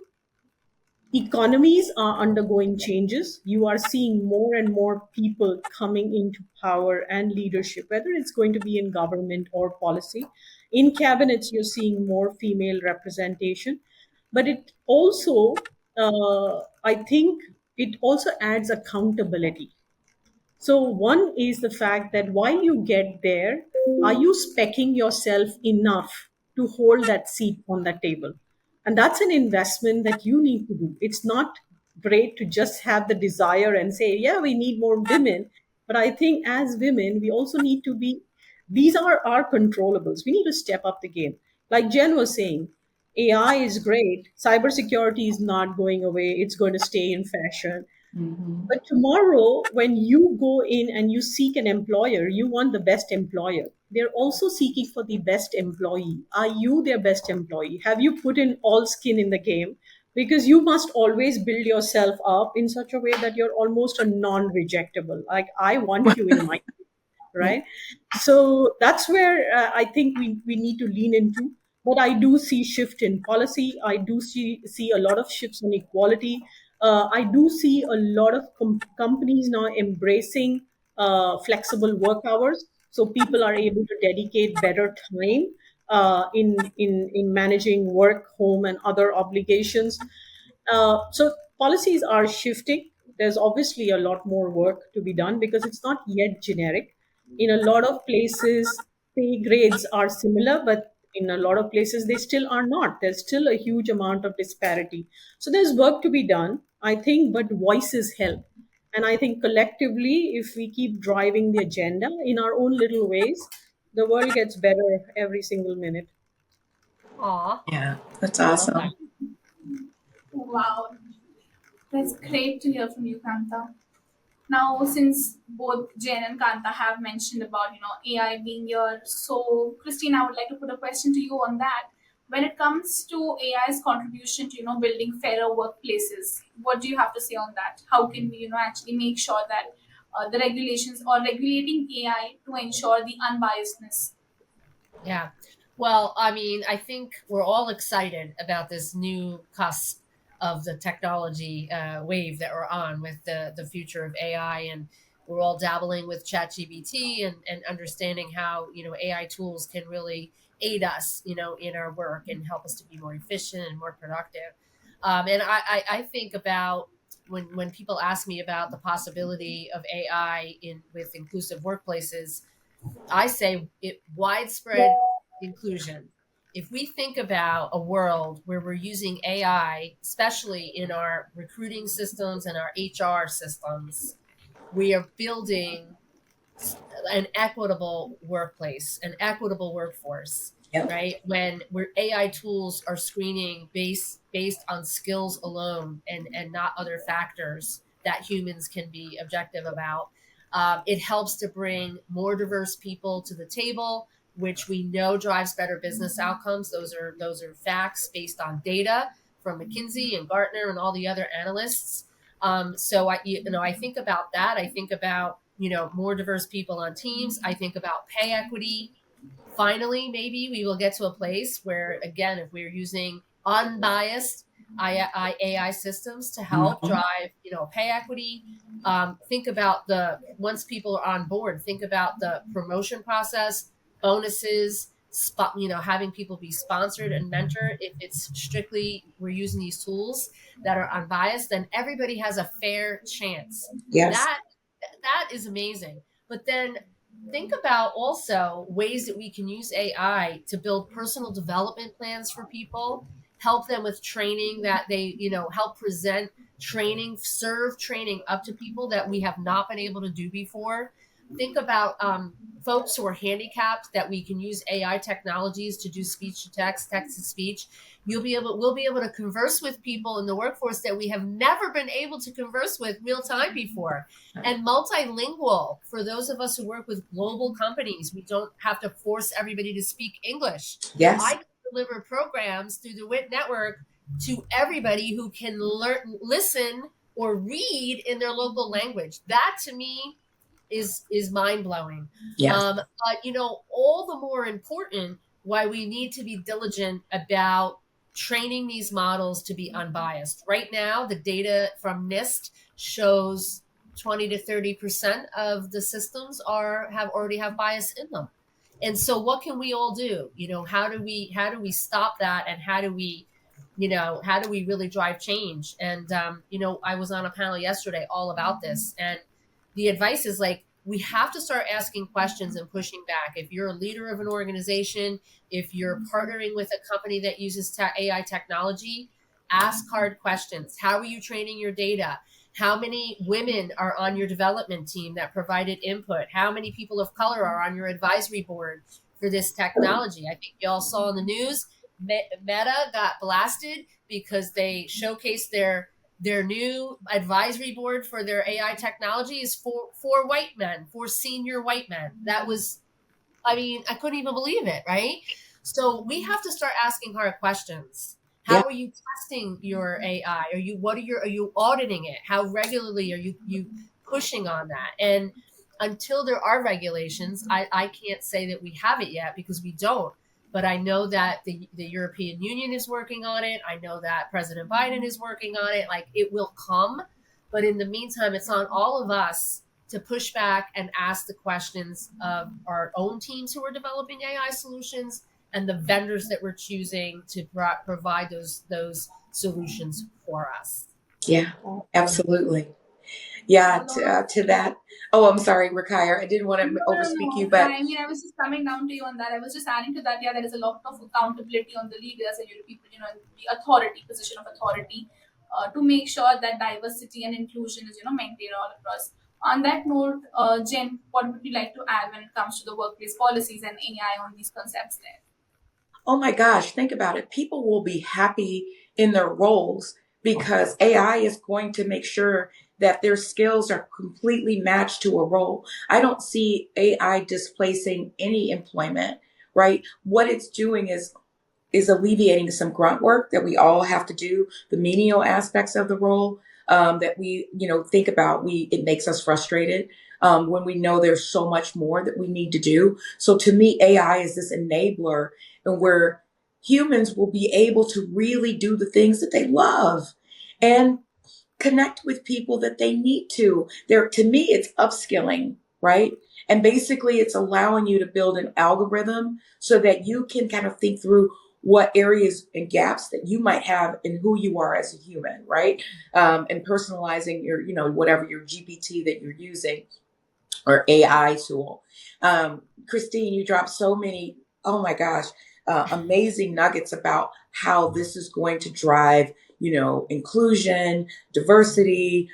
economies are undergoing changes. You are seeing more and more people coming into power and leadership, whether it's going to be in government or policy. In cabinets, you're seeing more female representation. But it also, I think, it also adds accountability. So, one is the fact that while you get there, are you specking yourself enough to hold that seat on that table? And that's an investment that you need to do. It's not great to just have the desire and say, yeah, we need more women. But I think as women, we also need to be, these are our controllables. We need to step up the game. Like Jen was saying, AI is great. Cybersecurity is not going away, it's going to stay in fashion. Mhm. But tomorrow, when you go in and you seek an employer, you want the best employer. They're also seeking for the best employee. Are you their best employee? Have you put in all skin in the game? Because you must always build yourself up in such a way that you're almost a non rejectable. Like, I want you in my, right? So that's where I think we need to lean into. But I do see shift in policy. I do see a lot of shifts in equality. I do see a lot of companies now embracing flexible work hours, so people are able to dedicate better time in managing work, home, and other obligations. So policies are shifting. There's obviously a lot more work to be done because it's not yet generic. In a lot of places, pay grades are similar, but in a lot of places, they still are not. There's still a huge amount of disparity. So there's work to be done, I think, but voices help. And I think collectively, if we keep driving the agenda in our own little ways, the world gets better every single minute. Aw, Yeah, that's I love that. awesome. Wow, that's great to hear from you, Kanta. Now, since both Jen and Kanta have mentioned about AI being here, so Christine, I would like to put a question to you on that. When it comes to AI's contribution to building fairer workplaces, what do you have to say on that? How can we actually make sure that the regulations or regulating AI to ensure the unbiasedness? Yeah. Well, I mean, I think we're all excited about this new cusp of the technology wave that we're on with the future of AI, and we're all dabbling with ChatGPT and understanding how AI tools can really aid us in our work and help us to be more efficient and more productive. And I think about when people ask me about the possibility of AI in with inclusive workplaces, I say widespread inclusion. If we think about a world where we're using AI, especially in our recruiting systems and our HR systems, we are building an equitable workplace, an equitable workforce, Yep. right? Where AI tools are screening based on skills alone and not other factors that humans can be objective about. It helps to bring more diverse people to the table, which we know drives better business outcomes. Those are facts based on data from McKinsey and Gartner and all the other analysts. So I think about that. I think about more diverse people on teams. I think about pay equity. Finally, maybe we will get to a place where, again, if we're using unbiased AI systems to help Mhm. drive, pay equity. Think about once people are on board, think about the promotion process, bonuses, having people be sponsored and mentored. If it's strictly we're using these tools that are unbiased, then everybody has a fair chance. Yes. That is amazing. But then think about also ways that we can use AI to build personal development plans for people, help them with training that they, help present training, serve training up to people that we have not been able to do before. Think about folks who are handicapped that we can use AI technologies to do speech to text, text to speech. We'll be able to converse with people in the workforce that we have never been able to converse with real time before. And multilingual for those of us who work with global companies. We don't have to force everybody to speak English. I Yes. can deliver programs through the WIT network to everybody who can learn, listen, or read in their local language. That to me is mind blowing. Yes. But all the more important why we need to be diligent about training these models to be unbiased. Right now, the data from NIST shows 20 to 30% of the systems already have bias in them. And so what can we all do? How do we stop that, and how do we really drive change? And I was on a panel yesterday all about this, and the advice is like we have to start asking questions and pushing back. If you're a leader of an organization, if you're partnering with a company that uses AI technology, ask hard questions. How are you training your data? How many women are on your development team that provided input? How many people of color are on your advisory board for this technology? I think you all saw in the news, Meta got blasted because they showcased their new advisory board for their AI technology is for white men, for senior white men. That was, I mean, I couldn't even believe it, right? So we have to start asking hard questions. Yeah. How are you testing your AI? Are you auditing it? How regularly are you pushing on that? And until there are regulations, I can't say that we have it yet because we don't. But I know that the European Union is working on it. I know that President Biden is working on it. Like it will come. But in the meantime, it's on all of us to push back and ask the questions of our own teams who are developing AI solutions and the vendors that we're choosing to provide those solutions for us. Yeah. Absolutely. Yeah. To that. Oh, I'm sorry, Rakaya. I didn't want to No, no, overspeak you, no. but I mean, I was just coming down to you on that. I was just adding to that. Yeah, there is a lot of accountability on the leaders and people, in the authority position of authority, to make sure that diversity and inclusion is, maintained all across. On that note, Jen, what would you like to add when it comes to the workplace policies and AI on these concepts there? oh my gosh, think about it. People will be happy in their roles because AI is going to make sure that their skills are completely matched to a role. I don't see AI displacing any employment, right? What it's doing is alleviating some grunt work that we all have to do, the menial aspects of the role that we, think about. It makes us frustrated when we know there's so much more that we need to do. So to me, AI is this enabler, and where humans will be able to really do the things that they love and connect with people that they need to. To me, it's upskilling, right? And basically, it's allowing you to build an algorithm so that you can kind of think through what areas and gaps that you might have in who you are as a human, right? And personalizing your, whatever your GPT that you're using or AI tool. Christine, you dropped so many, oh my gosh, amazing nuggets about how this is going to drive, inclusion, diversity,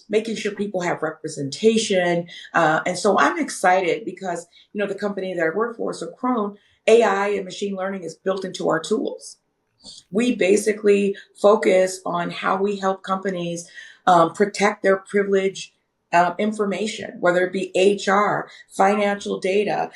making sure people have representation. And so I'm excited because, the company that I work for, so Crone, AI and machine learning is built into our tools. We basically focus on how we help companies protect their privilege information, whether it be HR, financial data,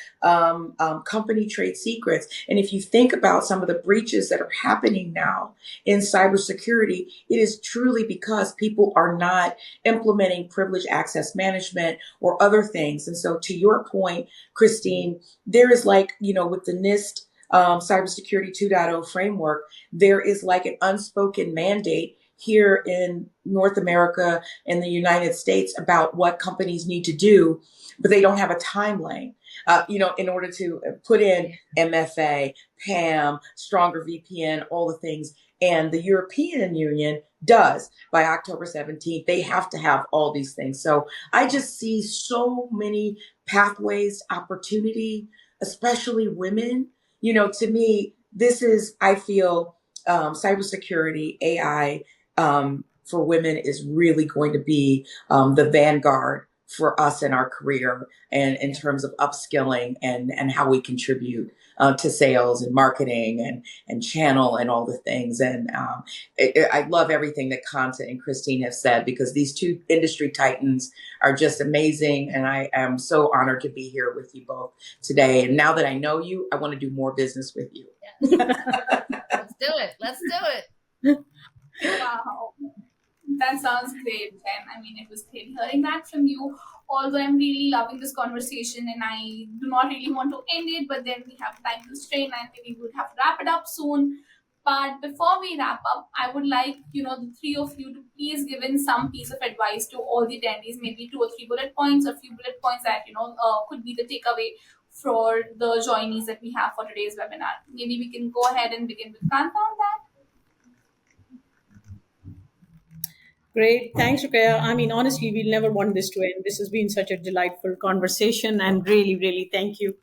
company trade secrets. And if you think about some of the breaches that are happening now in cybersecurity, it is truly because people are not implementing privilege access management or other things. And so to your point, Christine, there is with the NIST cybersecurity 2.0 framework, there is like an unspoken mandate here in North America and the United States about what companies need to do, but they don't have a timeline, in order to put in MFA, PAM, stronger VPN, all the things. And the European Union does by October 17th. They have to have all these things. So I just see so many pathways, opportunity, especially women. To me, this is, I feel, cybersecurity, AI, for women is really going to be the vanguard for us in our career and in terms of upskilling and how we contribute to sales and marketing and channel and all the things. And I love everything that Kanta and Christine have said, because these two industry titans are just amazing. And I am so honored to be here with you both today. And now that I know you, I want to do more business with you. Yes. Let's do it. Let's do it. Wow. That sounds great, Jen. I mean, it was great hearing that from you. Although I'm really loving this conversation and I do not really want to end it, but then we have time constraint and we would have to wrap it up soon. But before we wrap up, I would like, the three of you to please give in some piece of advice to all the attendees, maybe 2 or 3 bullet points, or few bullet points that, could be the takeaway for the joinees that we have for today's webinar. Maybe we can go ahead and begin with Kanta on that. Great. Thanks, Rukaya. I mean, honestly, we'll never want this to end. This has been such a delightful conversation, and really, really thank you.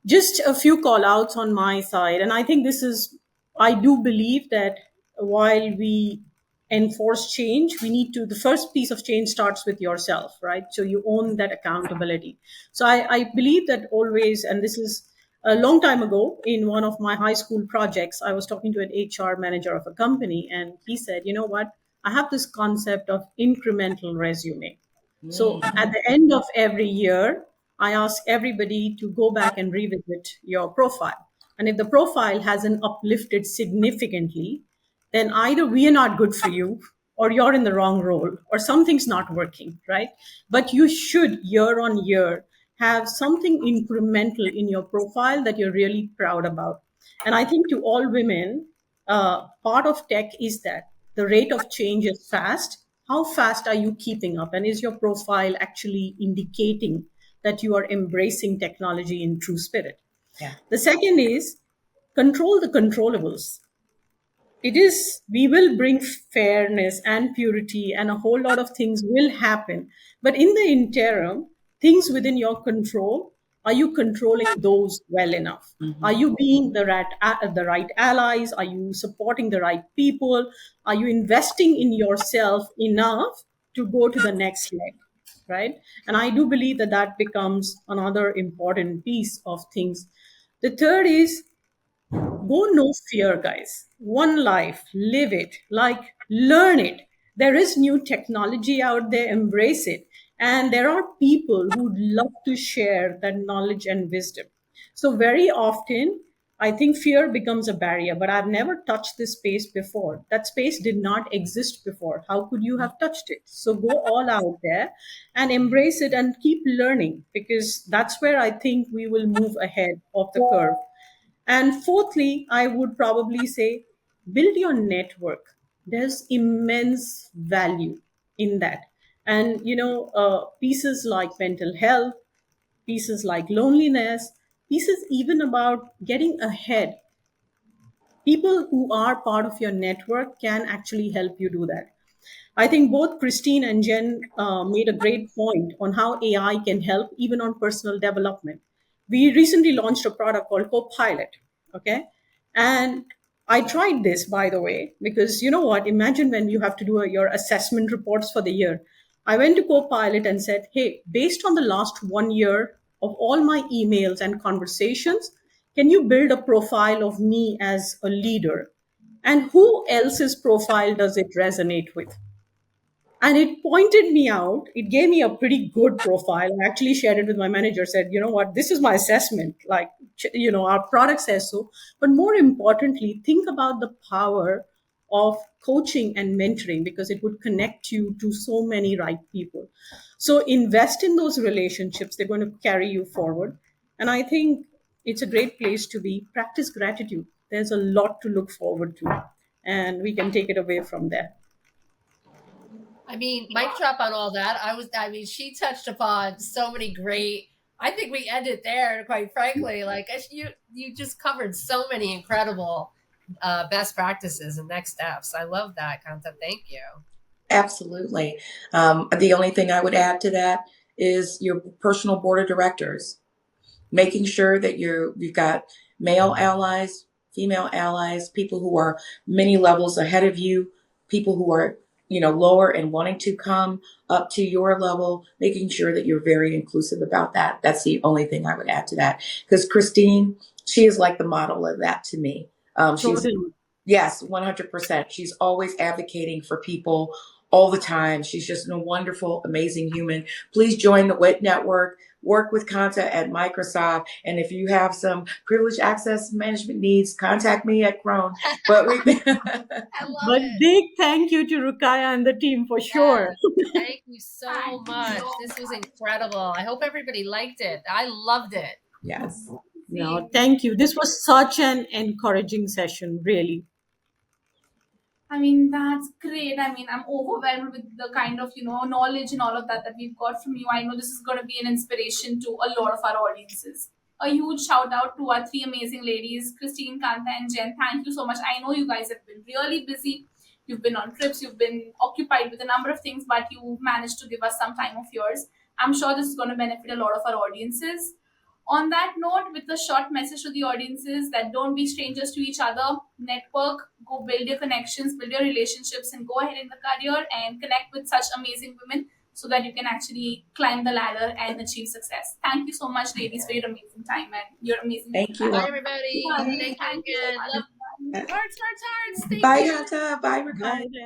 Just a few call outs on my side. And I think I do believe that while we enforce change, the first piece of change starts with yourself, right? So you own that accountability. So I believe that always, and this is a long time ago in one of my high school projects, I was talking to an HR manager of a company, and he said, you know what? I have this concept of incremental resume. So at the end of every year, I ask everybody to go back and revisit your profile. And if the profile hasn't uplifted significantly, then either we are not good for you, or you're in the wrong role, or something's not working, right? But you should, year on year, have something incremental in your profile that you're really proud about. And I think to all women, part of tech is that the rate of change is fast. How fast are you keeping up? And is your profile actually indicating that you are embracing technology in true spirit? Yeah. The second is control the controllables. We will bring fairness and purity, and a whole lot of things will happen. But in the interim, things within your control, are you controlling those well enough? Mm-hmm. Are you being the right allies? Are you supporting the right people? Are you investing in yourself enough to go to the next leg, right? And I do believe that becomes another important piece of things. The third is go no fear, guys. One life, live it, like learn it. There is new technology out there, embrace it. And there are people who'd love to share that knowledge and wisdom. So, very often, I think fear becomes a barrier, but I've never touched this space before. That space did not exist before. How could you have touched it? So, go all out there and embrace it and keep learning, because that's where I think we will move ahead of the curve. And fourthly, I would probably say build your network. There's immense value in that. And, pieces like mental health, pieces like loneliness, pieces even about getting ahead. People who are part of your network can actually help you do that. I think both Christine and Jen made a great point on how AI can help even on personal development. We recently launched a product called Copilot, okay? And I tried this, by the way, because you know what? Imagine when you have to do your assessment reports for the year. I went to Copilot and said, hey, based on the last 1 year of all my emails and conversations, can you build a profile of me as a leader? And who else's profile does it resonate with? And it pointed me out. It gave me a pretty good profile. I actually shared it with my manager, said, you know what, this is my assessment, like, our product says so. But more importantly, think about the power of coaching and mentoring, because it would connect you to so many right people. So invest in those relationships. They're going to carry you forward. And I think it's a great place to be. Practice gratitude. There's a lot to look forward to, and we can take it away from there. I mean, mic drop on all that. I mean, she touched upon so many great. I think we ended there, quite frankly. Like you just covered so many incredible best practices and next steps. I love that, Kanta. Thank you. Absolutely. The only thing I would add to that is your personal board of directors, making sure that you've got male allies, female allies, people who are many levels ahead of you, people who are lower and wanting to come up to your level, making sure that you're very inclusive about that. That's the only thing I would add to that. Because Christine, she is like the model of that to me. She's Yes, 100%. She's always advocating for people all the time. She's just a wonderful, amazing human. Please join the WIT network. Work with Kanta at Microsoft. And if you have some privileged access management needs, contact me at Crone. But I love But it. big thank you to Rukaya and the team for sure. Yes, thank you so much. This was incredible. I hope everybody liked it. I loved it. yes. No, thank you. This was such an encouraging session, really. I mean, that's great. I mean, I'm overwhelmed with the kind of, knowledge and all of that we've got from you. I know this is going to be an inspiration to a lot of our audiences. A huge shout out to our three amazing ladies, Christine, Kanta, and Jen. Thank you so much. I know you guys have been really busy. You've been on trips, you've been occupied with a number of things, but you managed to give us some time of yours. I'm sure this is going to benefit a lot of our audiences. On that note, with a short message to the audiences that don't be strangers to each other, network, go build your connections, build your relationships, and go ahead in the career and connect with such amazing women so that you can actually climb the ladder and achieve success. Thank you so much, ladies, for your amazing time and your amazing Thank you. Bye, everybody. Bye. Thank you again. Love hearts, hearts, hearts. Thank Bye, you. Kanta. Bye, Ricardo. Bye then.